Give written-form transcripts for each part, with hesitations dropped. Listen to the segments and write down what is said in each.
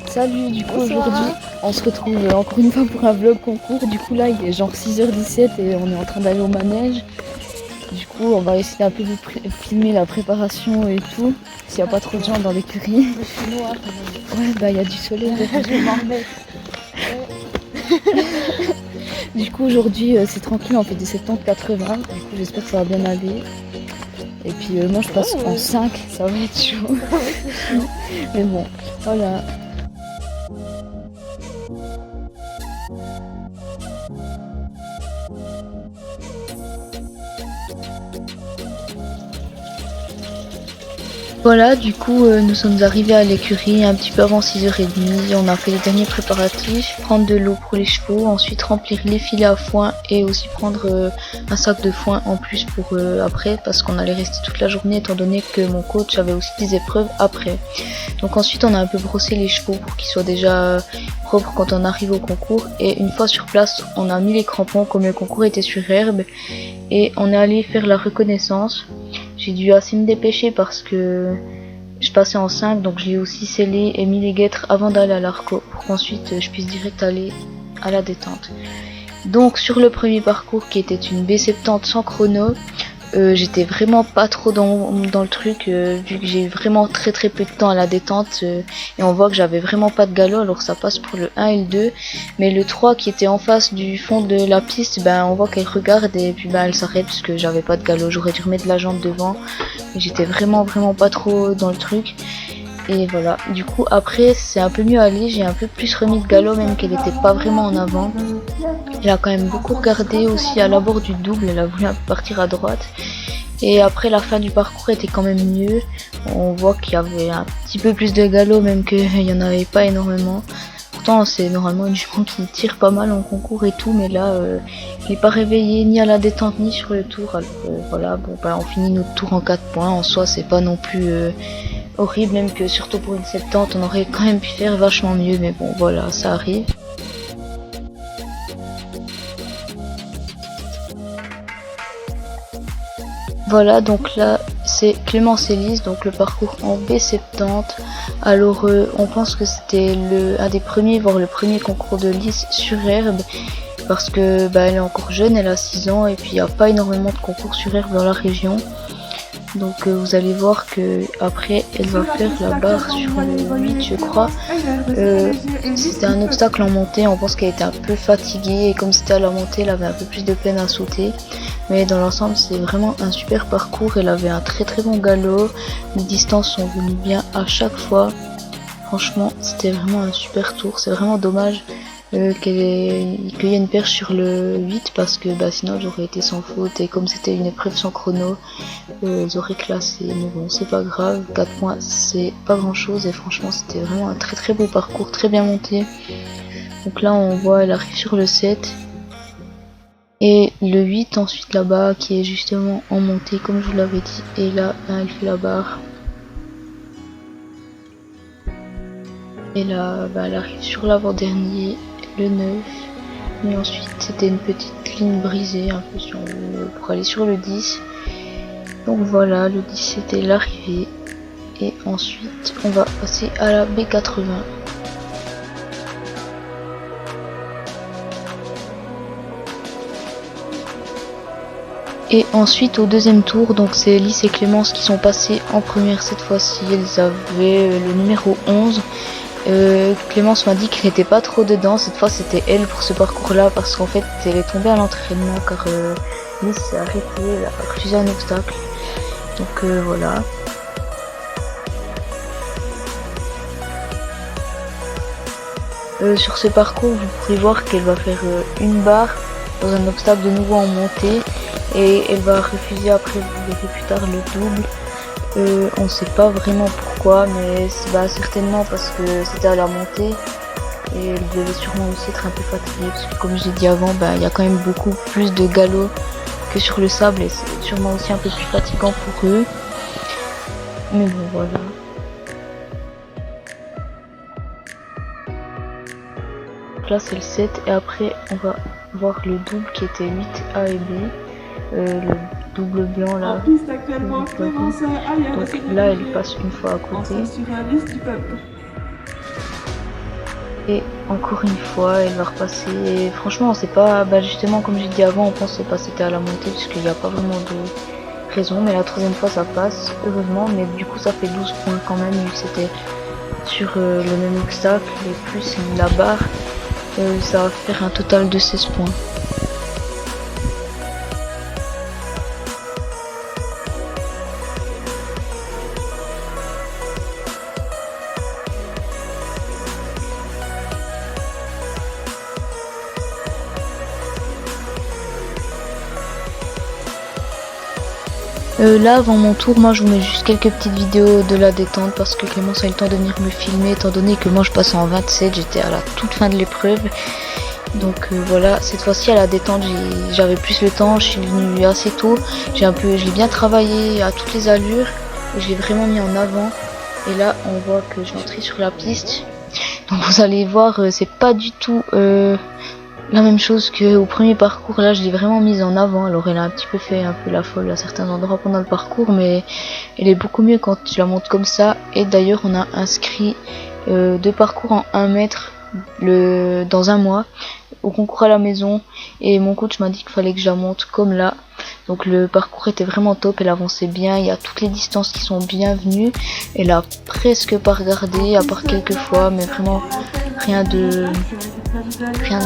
Salut, du coup aujourd'hui on se retrouve encore une fois pour un vlog concours. Du coup là il est genre 6h17 et on est en train d'aller au manège. Du coup on va essayer un peu de filmer la préparation et tout, s'il n'y a pas trop de gens dans l'écurie. Ouais bah il y a du soleil. Je vais m'en remettre. Du coup aujourd'hui c'est tranquille, on fait des 70-80. Du coup j'espère que ça va bien aller. Et puis moi je passe en 5, ça va être chaud. Mais bon, voilà. Voilà, du coup, nous sommes arrivés à l'écurie un petit peu avant 6h30. On a fait les derniers préparatifs, prendre de l'eau pour les chevaux, ensuite remplir les filets à foin et aussi prendre un sac de foin en plus pour après parce qu'on allait rester toute la journée étant donné que mon coach avait aussi des épreuves après. Donc ensuite, on a un peu brossé les chevaux pour qu'ils soient déjà propres quand on arrive au concours. Et une fois sur place, on a mis les crampons comme le concours était sur herbe et on est allé faire la reconnaissance. J'ai dû assez me dépêcher parce que je passais en 5, donc j'ai aussi scellé et mis les guêtres avant d'aller à l'arco pour qu'ensuite je puisse direct aller à la détente. Donc sur le premier parcours qui était une B70 sans chrono, j'étais vraiment pas trop dans le truc vu que j'ai eu vraiment très peu de temps à la détente et on voit que j'avais vraiment pas de galop, alors ça passe pour le 1 et le 2, mais le 3 qui était en face du fond de la piste, ben on voit qu'elle regarde et puis ben elle s'arrête parce que j'avais pas de galop. J'aurais dû remettre la jambe devant et j'étais vraiment pas trop dans le truc. Et voilà, du coup après c'est un peu mieux allé, j'ai un peu plus remis de galop même qu'elle était pas vraiment en avant. Elle a quand même beaucoup regardé aussi à l'abord du double, elle a voulu partir à droite. Et après la fin du parcours était quand même mieux. On voit qu'il y avait un petit peu plus de galop même qu'il n'y en avait pas énormément. Pourtant c'est normalement une jument qui tire pas mal en concours et tout, mais là il n'est pas réveillé ni à la détente ni sur le tour. Alors voilà, bon bah on finit notre tour en 4 points. En soi c'est pas non plus horrible, même que surtout pour une 70 on aurait quand même pu faire vachement mieux, mais bon voilà, ça arrive. Voilà, donc là c'est Clémence Elise, donc le parcours en B70. Alors on pense que c'était un des premiers, voire le premier concours de lice sur herbe, parce que bah, elle est encore jeune, elle a 6 ans, et puis il n'y a pas énormément de concours sur herbe dans la région. Donc vous allez voir que après elle va faire la barre sur le 8 je crois. C'était un obstacle en montée, on pense qu'elle était un peu fatiguée et comme c'était à la montée elle avait un peu plus de peine à sauter. Mais dans l'ensemble c'est vraiment un super parcours, elle avait un très bon galop, les distances sont venues bien à chaque fois. Franchement c'était vraiment un super tour, c'est vraiment dommage qu'il y ait une perche sur le 8 parce que bah, sinon j'aurais été sans faute et comme c'était une épreuve sans chrono, ils auraient classé. Mais bon c'est pas grave, 4 points c'est pas grand chose et franchement c'était vraiment un très beau parcours, très bien monté. Donc là on voit elle arrive sur le 7 et le 8 ensuite là-bas qui est justement en montée comme je vous l'avais dit, et là elle fait la barre. Et là bah, elle arrive sur l'avant-dernier, le 9, et ensuite c'était une petite ligne brisée un peu pour aller sur le 10. Donc voilà, le 10 c'était l'arrivée, et ensuite on va passer à la B80. Et ensuite au deuxième tour, donc c'est Elise et Clémence qui sont passées en première cette fois-ci, elles avaient le numéro 11. Clémence m'a dit qu'elle n'était pas trop dedans, cette fois c'était elle pour ce parcours là parce qu'en fait elle est tombée à l'entraînement car Lise s'est arrêtée, elle a refusé un obstacle. Donc voilà. Sur ce parcours vous pourrez voir qu'elle va faire une barre dans un obstacle de nouveau en montée et elle va refuser après, vous verrez plus tard, le double. On sait pas vraiment pourquoi, mais bah, certainement parce que c'était à la montée et elle devait sûrement aussi être un peu fatiguée parce que comme j'ai dit avant, bah, y a quand même beaucoup plus de galop que sur le sable et c'est sûrement aussi un peu plus fatigant pour eux. Mais bon voilà. Donc là c'est le 7 et après on va voir le double qui était 8 A et B. Le double blanc là. Donc là elle passe une fois à côté. Et encore une fois, elle va repasser. Et franchement, on sait pas, bah justement, comme j'ai dit avant, on pensait pas c'était à la montée, puisqu'il n'y a pas vraiment de raison. Mais la troisième fois, ça passe, heureusement. Mais du coup, ça fait 12 points quand même, vu que c'était sur le même obstacle. Et plus la barre, ça va faire un total de 16 points. Là avant mon tour, moi je vous mets juste quelques petites vidéos de la détente parce que Clémence a eu le temps de venir me filmer étant donné que moi je passe en 27, j'étais à la toute fin de l'épreuve. Donc voilà, cette fois-ci à la détente j'avais plus le temps, je suis venue assez tôt, je l'ai bien travaillé à toutes les allures et je l'ai vraiment mis en avant. Et là on voit que je vais entrer sur la piste. Donc vous allez voir, c'est pas du tout la même chose qu'au premier parcours. Là je l'ai vraiment mise en avant. Alors elle a un petit peu fait un peu la folle à certains endroits pendant le parcours, mais elle est beaucoup mieux quand tu la montes comme ça. Et d'ailleurs on a inscrit 2 parcours en 1 mètre dans un mois au concours à la maison, et mon coach m'a dit qu'il fallait que je la monte comme là. Donc le parcours était vraiment top, elle avançait bien, il y a toutes les distances qui sont bienvenues, elle a presque pas regardé à part quelques fois, mais vraiment rien de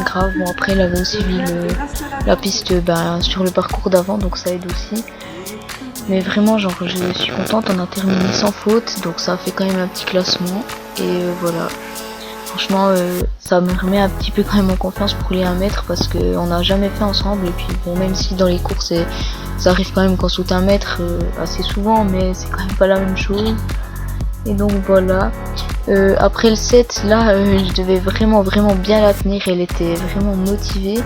grave. Bon après elle avait aussi vu la piste sur le parcours d'avant, donc ça aide aussi. Mais vraiment genre je suis contente, on a terminé sans faute, donc ça a fait quand même un petit classement. Et voilà, franchement ça me remet un petit peu quand même en confiance pour les 1 mètre, parce qu'on n'a jamais fait ensemble. Et puis bon, même si dans les courses ça arrive quand même qu'on saute 1 mètre assez souvent, mais c'est quand même pas la même chose. Et donc voilà, après le 7 là je devais vraiment bien la tenir, elle était vraiment motivée,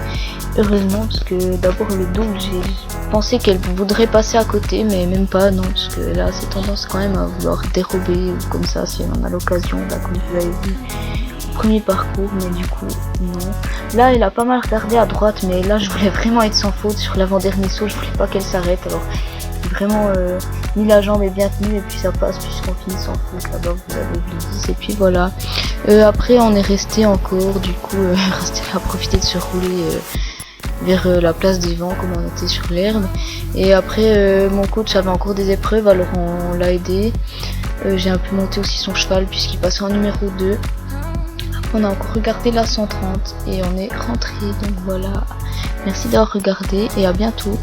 heureusement, parce que d'abord le double j'ai pensé qu'elle voudrait passer à côté, mais même pas, non, parce que là c'est tendance quand même à vouloir dérober ou comme ça si on a l'occasion, là comme vous l'avez vu au premier parcours, mais du coup non. Là elle a pas mal regardé à droite, mais là je voulais vraiment être sans faute sur l'avant-dernier saut, je voulais pas qu'elle s'arrête, alors vraiment mis la jambe est bien tenue et puis ça passe puisqu'on finit sans faute. Là-bas vous avez vu le 10 et puis voilà. Après on est resté encore, du coup resté à profiter de se rouler vers la place des vents comme on était sur l'herbe. Et après mon coach avait encore des épreuves, alors on l'a aidé. J'ai un peu monté aussi son cheval puisqu'il passait en numéro 2. Après on a encore regardé la 130 et on est rentré, donc voilà. Merci d'avoir regardé et à bientôt.